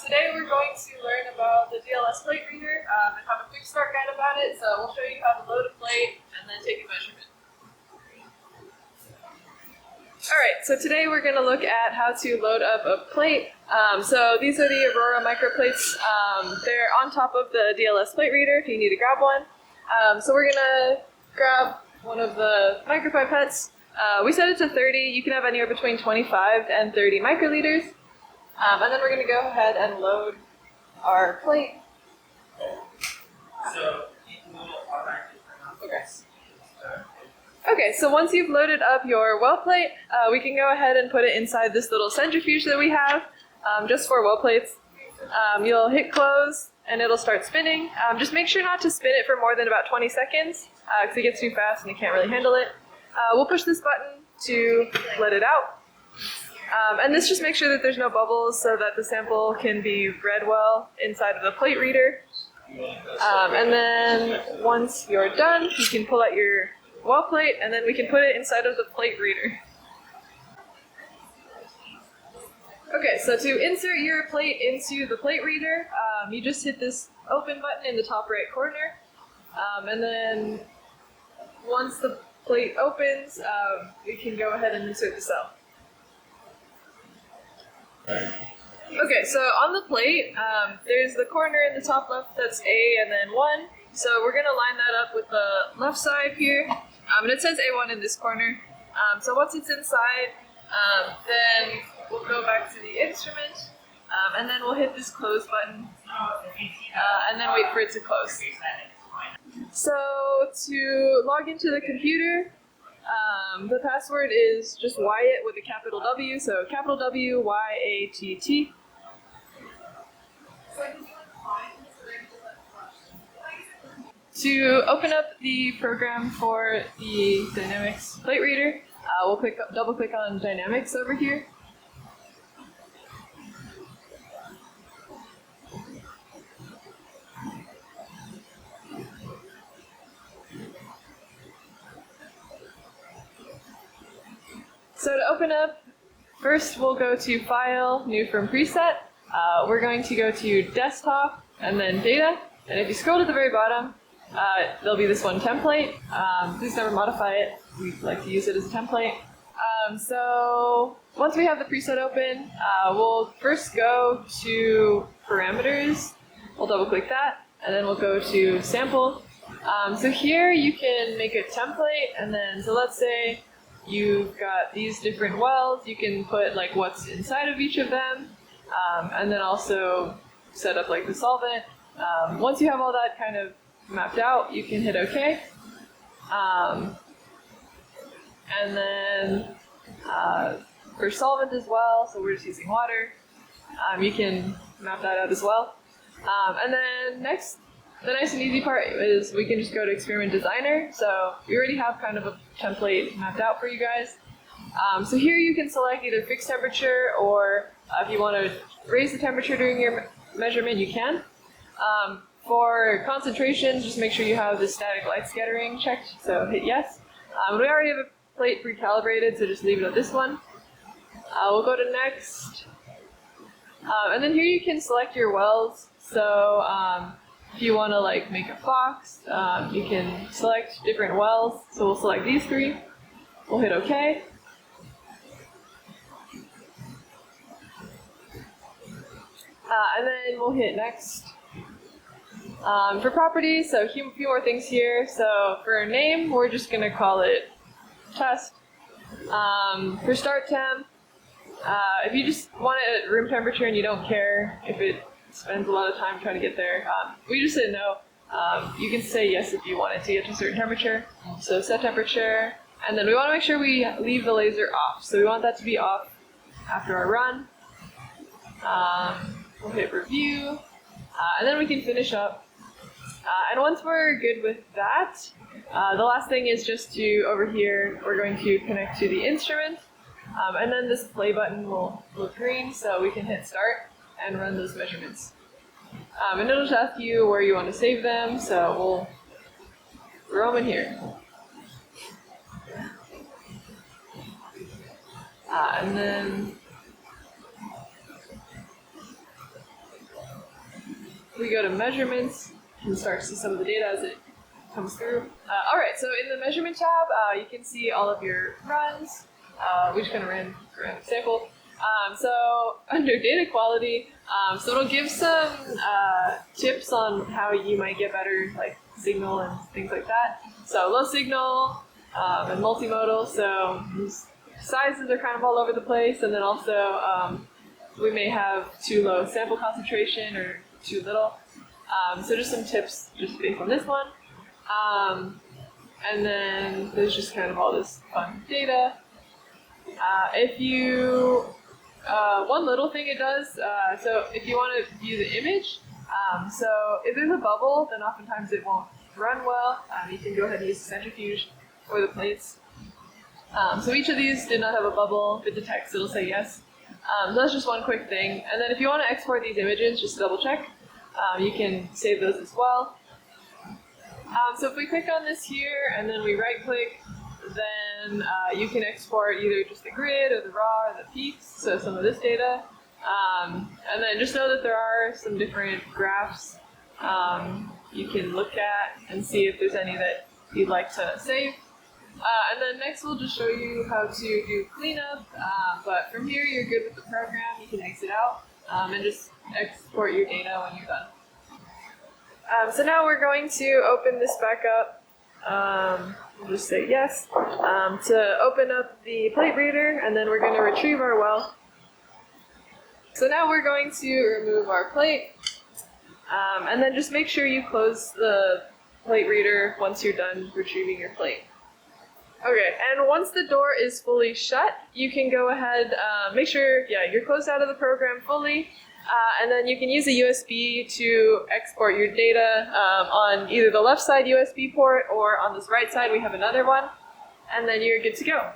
Today we're going to learn about the DLS plate reader and have a quick start guide about it. So we'll show you how to load a plate and then take a measurement. Alright, so today we're going to look at how to load up a plate. So these are the Aurora microplates. They're on top of the DLS plate reader if you need to grab one. So we're going to grab one of the micropipettes. We set it to 30. You can have anywhere between 25 and 30 microliters. And then we're going to go ahead and load our plate. Okay, so once you've loaded up your well plate, we can go ahead and put it inside this little centrifuge that we have, just for well plates. You'll hit close and it'll start spinning. Just make sure not to spin it for more than about 20 seconds, because it gets too fast and you can't really handle it. We'll push this button to let it out. And this just makes sure that there's no bubbles so that the sample can be read well inside of the plate reader. And then once you're done, you can pull out your well plate and then we can put it inside of the plate reader. Okay, so to insert your plate into the plate reader, you just hit this open button in the top right corner. And then once the plate opens, we can go ahead and insert the cell. Okay, so on the plate, there's the corner in the top left that's A and then 1. So we're going to line that up with the left side here. And it says A1 in this corner. So once it's inside, then we'll go back to the instrument. And then we'll hit this close button. And then wait for it to close. So to log into the computer, the password is just Wyatt with a capital W, so capital W, Y-A-T-T. To open up the program for the Dynamics plate reader, we'll double click on Dynamics over here. So to open up, first we'll go to File, New from Preset. We're going to go to Desktop and then Data. And if you scroll to the very bottom, there'll be this one template. Please never modify it. We like to use it as a template. So once we have the preset open, we'll first go to Parameters. We'll double click that. And then we'll go to Sample. So here you can make a template. And then, so let's say you've got these different wells. You can put like what's inside of each of them, and then also set up like the solvent. Once you have all that kind of mapped out, you can hit OK. And then for solvent as well, so we're just using water, you can map that out as well. And then next, the nice and easy part is we can just go to Experiment Designer. So we already have kind of a template mapped out for you guys. So here you can select either fixed temperature or if you want to raise the temperature during your measurement, you can. For concentrations, just make sure you have the static light scattering checked, so hit yes. We already have a plate pre-calibrated, so just leave it at this one. We'll go to next. And then here you can select your wells. So if you want to like make a box, you can select different wells. So we'll select these 3. We'll hit OK. And then we'll hit next. For properties, so a few more things here. So for name, we're just going to call it test. For start temp, if you just want it at room temperature and you don't care if it spends a lot of time trying to get there, we just say no. You can say yes if you want it to get to a certain temperature. So set temperature, and then we want to make sure we leave the laser off. So we want that to be off after our run. We'll hit review, and then we can finish up. And once we're good with that, the last thing is just to, over here, we're going to connect to the instrument. And then this play button will look green, so we can hit start and run those measurements. And it'll just ask you where you want to save them, so we'll throw them in here. And then we go to measurements, you can start to see some of the data as it comes through. All right, so in the measurement tab, you can see all of your runs. We just kind of ran a random sample. So under data quality, so it'll give some tips on how you might get better, like signal and things like that. So low signal and multimodal. So sizes are kind of all over the place, and then also we may have too low sample concentration or too little. So just some tips just based on this one. And then there's just kind of all this fun data. If you, one little thing it does, so if you want to view the image, so if there's a bubble, then oftentimes it won't run well. You can go ahead and use the centrifuge or the plates. So each of these did not have a bubble. If it detects, it'll say yes. So that's just one quick thing. And then if you want to export these images, just double check. You can save those as well. So if we click on this here and then we right click, then you can export either just the grid or the raw or the peaks, so some of this data. And then just know that there are some different graphs you can look at and see if there's any that you'd like to save. And then next we'll just show you how to do cleanup, but from here you're good with the program, you can exit out and just export your data when you're done. So now we're going to open this back up. We'll just say yes to open up the plate reader, and then we're going to retrieve our well. So now we're going to remove our plate, and then just make sure you close the plate reader once you're done retrieving your plate. Okay, and once the door is fully shut, you can go ahead, make sure, you're closed out of the program fully, and then you can use a USB to export your data on either the left side USB port or on this right side we have another one, and then you're good to go.